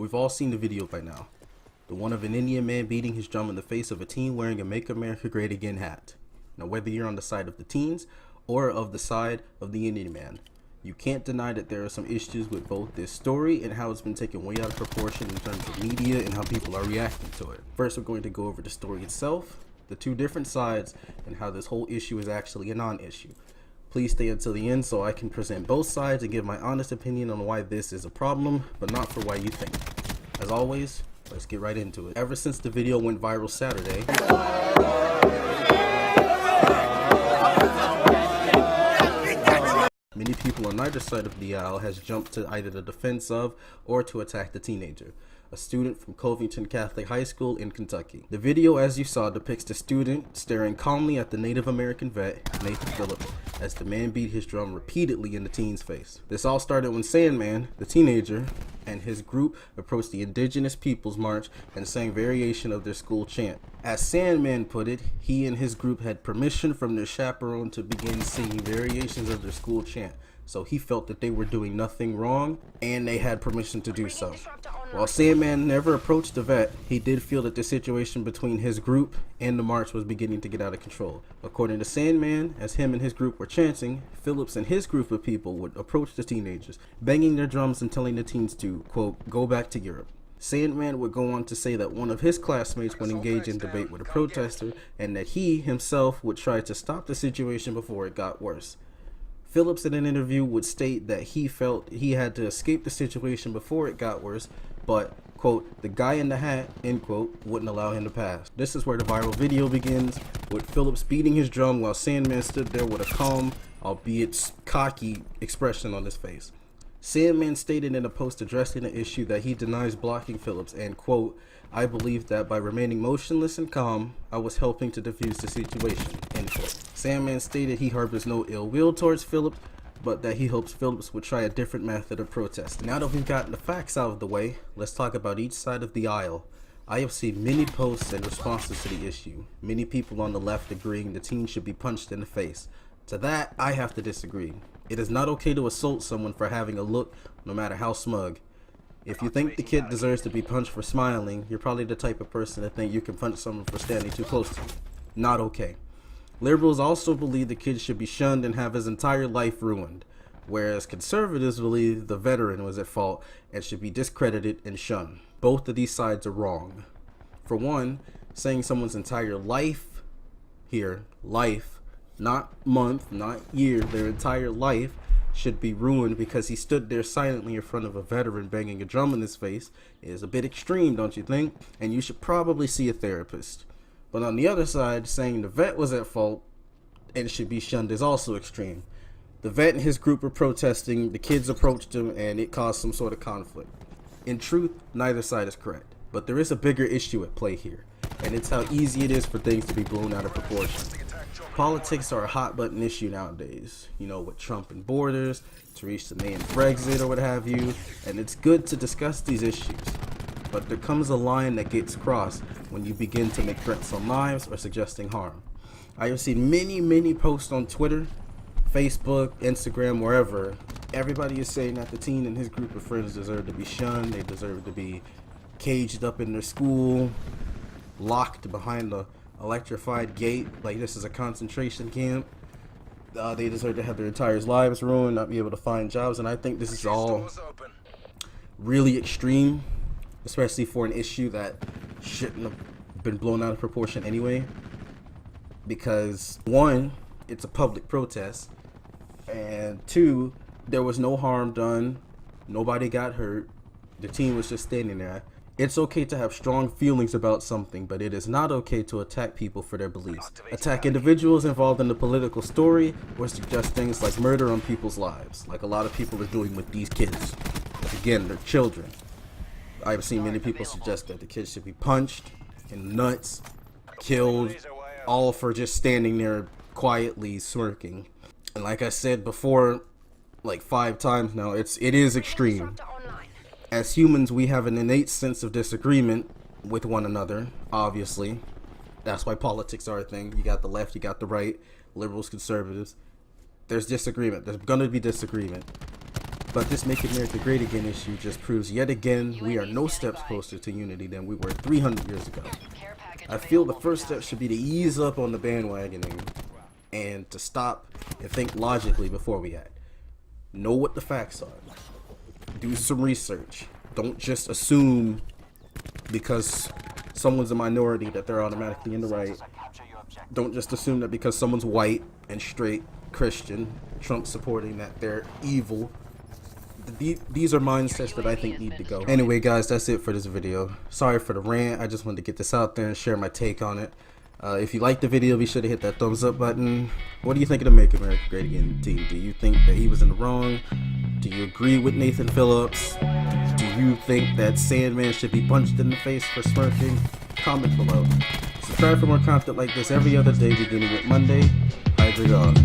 We've all seen the video by now. The one of an Indian man beating his drum in the face of a teen wearing a Make America Great Again hat. Now, whether you're on the side of the teens or of the side of the Indian man, you can't deny that there are some issues with both this story and how it's been taken way out of proportion in terms of media and how people are reacting to it. First, we're going to go over the story itself, the two different sides, and how this whole issue is actually a non-issue. Please stay until the end so I can present both sides and give my honest opinion on why this is a problem, but not for why you think. As always, let's get right into it. Ever since the video went viral Saturday, many people on neither side of the aisle has jumped to either the defense of or to attack the teenager, a student from Covington Catholic High School in Kentucky. The video, as you saw, depicts the student staring calmly at the Native American vet, Nathan Phillips, as the man beat his drum repeatedly in the teen's face. This all started when Sandman, the teenager, and his group approached the Indigenous Peoples March and sang variation of their school chant. As Sandman put it, he and his group had permission from their chaperone to begin singing variations of their school chant, so he felt that they were doing nothing wrong and they had permission to do so. While Sandman never approached the vet, he did feel that the situation between his group and the march was beginning to get out of control. According to Sandman, as him and his group were chanting, Phillips and his group of people would approach the teenagers, banging their drums and telling the teens to, quote, go back to Europe. Sandman would go on to say that one of his classmates would engage in debate with a protester and that he himself would try to stop the situation before it got worse. Phillips in an interview would state that he felt he had to escape the situation before it got worse, but, quote, the guy in the hat, end quote, wouldn't allow him to pass. This is where the viral video begins, with Phillips beating his drum while Sandman stood there with a calm, albeit cocky, expression on his face. Sandman stated in a post addressing the issue that he denies blocking Phillips and, quote, I believe that by remaining motionless and calm, I was helping to defuse the situation, end quote. Sandman stated he harbors no ill will towards Phillips, but that he hopes Phillips would try a different method of protest. Now that we've gotten the facts out of the way, let's talk about each side of the aisle. I have seen many posts and responses to the issue. Many people on the left agreeing the teen should be punched in the face. To that, I have to disagree. It is not okay to assault someone for having a look, no matter how smug. If you think the kid deserves to be punched for smiling, you're probably the type of person to think you can punch someone for standing too close to you. Not okay. Liberals also believe the kid should be shunned and have his entire life ruined, whereas conservatives believe the veteran was at fault and should be discredited and shunned. Both of these sides are wrong. For one, saying someone's entire life here, life, not month, not year, their entire life should be ruined because he stood there silently in front of a veteran banging a drum in his face is a bit extreme, don't you think? And you should probably see a therapist. But on the other side, saying the vet was at fault and should be shunned is also extreme. The vet and his group were protesting, the kids approached him, and it caused some sort of conflict. In truth, neither side is correct. But there is a bigger issue at play here, and it's how easy it is for things to be blown out of proportion. Politics are a hot button issue nowadays, you know, with Trump and borders, Theresa May and Brexit or what have you, and it's good to discuss these issues. But there comes a line that gets crossed when you begin to make threats on lives or suggesting harm. I have seen many posts on Twitter, Facebook, Instagram, wherever. Everybody is saying that the teen and his group of friends deserve to be shunned, they deserve to be caged up in their school, locked behind the electrified gate like this is a concentration camp. They deserve to have their entire lives ruined, not be able to find jobs, and I think this is all really extreme, especially for an issue that shouldn't have been blown out of proportion anyway, because one, it's a public protest, and two, there was no harm done, nobody got hurt, the teen was just standing there. It's okay to have strong feelings about something, but it is not okay to attack people for their beliefs. Attack individuals involved in the political story or suggest things like murder on people's lives, like a lot of people are doing with these kids. Again, they're children. I've seen many people suggest that the kids should be punched in the nuts, killed, all for just standing there quietly smirking. And like I said before, like 5 times now, it is extreme. As humans, we have an innate sense of disagreement with one another, obviously. That's why politics are a thing. You got the left, you got the right, liberals, conservatives. There's disagreement. There's going to be disagreement. But this Make America Great Again issue just proves yet again we are no steps closer to unity than we were 300 years ago. I feel the first step should be to ease up on the bandwagoning and to stop and think logically before we act. Know what the facts are. Do some research. Don't just assume because someone's a minority that they're automatically in the right. Don't just assume that because someone's white and straight, Christian, Trump supporting, that they're evil. These are mindsets that I think need to go. Anyway, guys, that's it for this video. Sorry for the rant. I just wanted to get this out there and share my take on it. If you liked the video, be sure to hit that thumbs up button. What do you think of the Make America Great Again team? Do you think that he was in the wrong? Do you agree with Nathan Phillips? Do you think that Sandman should be punched in the face for smirking? Comment below. Subscribe for more content like this every other day beginning with Monday. Hydra God.